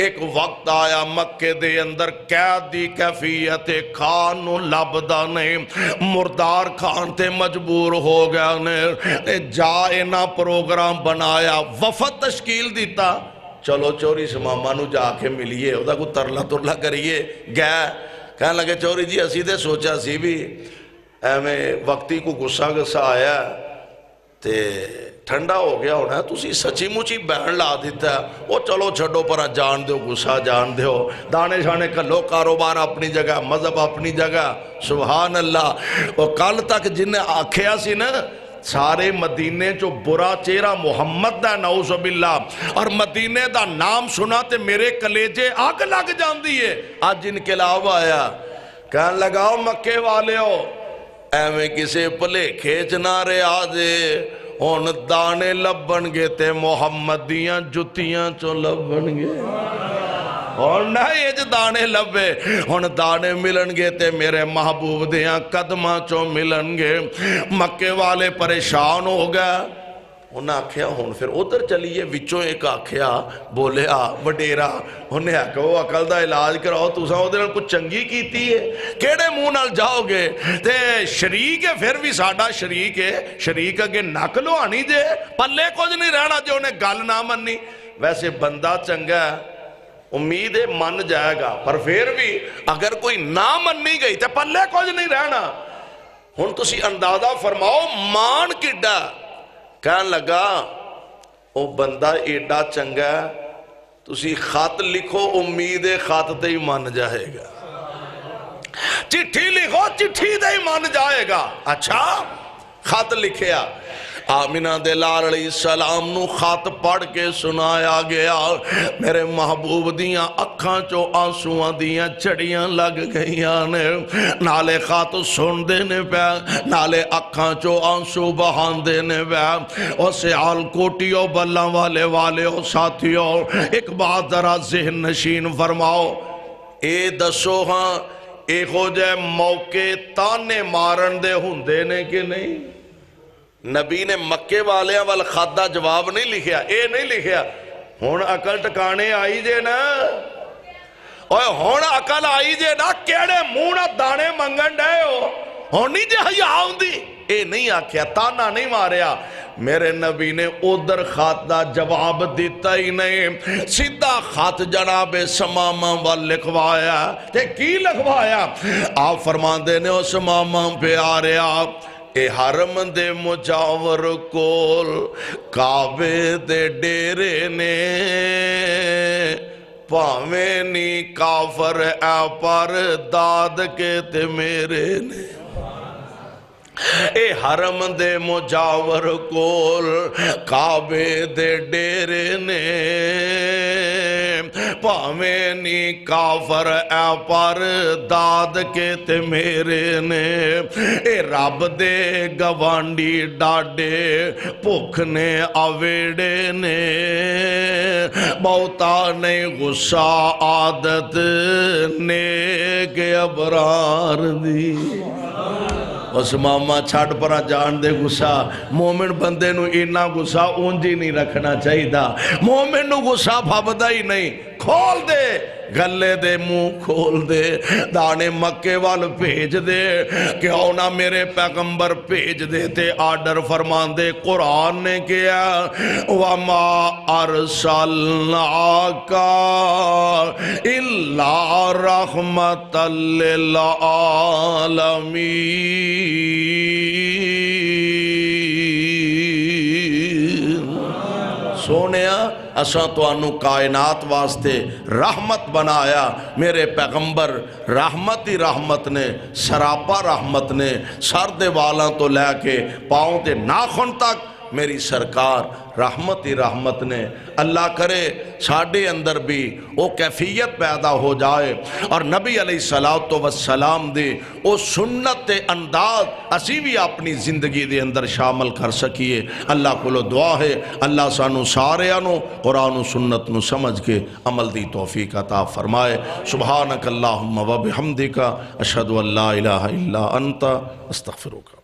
ایک وقت آیا مکے دے اندر قید دی کیفیت کھان نو لبدا نہیں. مردار کھان تے مجبور ہو گیا نے. جا اینا پروگرام بنایا وفد تشکیل دیتا. چلو چوری سماما نو جا کے ملیے او دا کو ترلا ترلا کریے. گئے کہنے لگے چوری جی اسی دے سوچا سی بھی ایویں وقتی کو غصہ آیا تے ٹھنڈا ہو گیا ہونا تسی سچی مچی بین لا دیتا ہے. وہ چلو چھڑو پر جان دیو غصہ جان دیو. دانے شانے کلو کاروبار اپنی جگہ مذہب اپنی جگہ. سبحان اللہ. اور کل تک جن نے آکھیا سی نا سارے مدینے جو برا چہرہ محمد دا نعوذ باللہ اور مدینے دا نام سنا تے میرے کلیجے آگ لگ جان دیئے. آج انقلاب آیا کہنے لگاؤ مکے والے ہو ایویں کسے پلے کھیچ نہ رہے آجے. ہون دانے لبن گے تے محمدیاں جتیاں چو لبن گے. اور نہ یہ جو دانے لبے ہون دانے ملن گے تے میرے محبوب دیاں قدماں چو ملن گے. مکے والے پریشان ہو گیا. انہیں آکھیا ہون پھر ادھر چلیے. وچوں ایک آکھیا بولے وڈیرا انہیں آکھا وہ عقل دا علاج کراؤ تُساں ادھر کچھ چنگی کیتی ہے کیڑے منہ نال جاؤ گے. تے شریک ہے پھر بھی ساڈا شریک ہے. شریک اگے نک لوانی جے پلے کچھ نہیں رہنا جو انہیں گل نہ مننی. ویسے بندہ چنگا ہے امید ہے من جائے گا پر پھر بھی اگر کوئی نہ مننی گئی تے پلے کچھ نہیں رہنا. ہن تسی اندازہ فرماؤ مان کڈا. کہنے لگا او بندہ ایڈا چنگا تسی خط لکھو امید خط تے ہی من جائے گا. چٹھی لکھو چٹھی تے ہی من جائے گا. اچھا خط لکھیا آمینہ دلال علیہ السلام نو خط پڑھ کے سنایا گیا. میرے محبوب دیاں اکھاں چو آنسوان دیاں چڑیاں لگ گئیاں نے. نالے خط سن دینے پہ نالے اکھاں چو آنسو بہان دینے پہ. اور سیال کوٹیوں بلّاں والے ساتھیوں ایک بات ذرا ذہن نشین فرماؤ. اے دسو ہاں اے ہو جائے موقع تانے مارن دے ہوندے نے کہ نہیں. نبی نے مکے والے والخط دا جواب نہیں لکھیا. اے نہیں لکھیا ہون عقل ٹکانے آئی جے نا. اوہ ہون عقل آئی جے نا کیڑے مونا دانے منگن ڈے ہو ہونی جے حیاء ہوندی. اے نہیں آکھیا تانا نہیں ماریا. میرے نبی نے ادھر خط دا جواب دیتا ہی نہیں. سیدھا خط جناب سماما وال لکھوایا. تے کی لکھوایا آپ فرمان دینے ہو سماما پہ آ رہے آپ اے حرم دے مجاور کول کعبے دے ڈیرے نے پاویں نی کافر اے پر داد کے تے میرے نے. اے حرم دے مجاور کول کعبے دے ڈیرے نے پاویں نی کافر اے پر داد کے تے میرے نے. اے رب دے گوانڈی ڈاڈے بھوک نے آویڑے نے بہتا نہیں غصہ عادت نیک ابرار دی. اس ماما چھاڑ پرا جان دے غصہ. مومن بندے نو اینا غصہ اونجی نہیں رکھنا چاہی دا. مومن نو غصہ بھابدہ ہی نہیں. کھول دے گلے دے منہ کھول دے. دانے مکے وال بھیج دے کہ اونا میرے پیغمبر بھیج دے تے آرڈر فرمان دے. قرآن نے کیا وَمَا أَرْسَلْنَاكَ إِلَّا رَحْمَةً لِّلْعَالَمِينَ. سونیا اساں تانوں کائنات واسطے رحمت بنایا، میرے پیغمبر رحمت ہی رحمت نے، سراپا رحمت نے، سر دے والاں تو لے کے پاؤں دے ناخن تک میری سرکار رحمت ہی رحمت نے۔ اللہ کرے ساڑھے اندر بھی وہ کیفیت پیدا ہو جائے اور نبی علیہ السلام دے وہ سنت انداز اسی بھی اپنی زندگی دے اندر شامل کر سکیے۔ اللہ کو دعا ہے اللہ سانو سارے انو قرآن و سنت نو سمجھ کے عمل دی توفیق عطا فرمائے۔ سبحانک اللہم و بحمدک اشہدو ان لا الہ الا انت استغفرک۔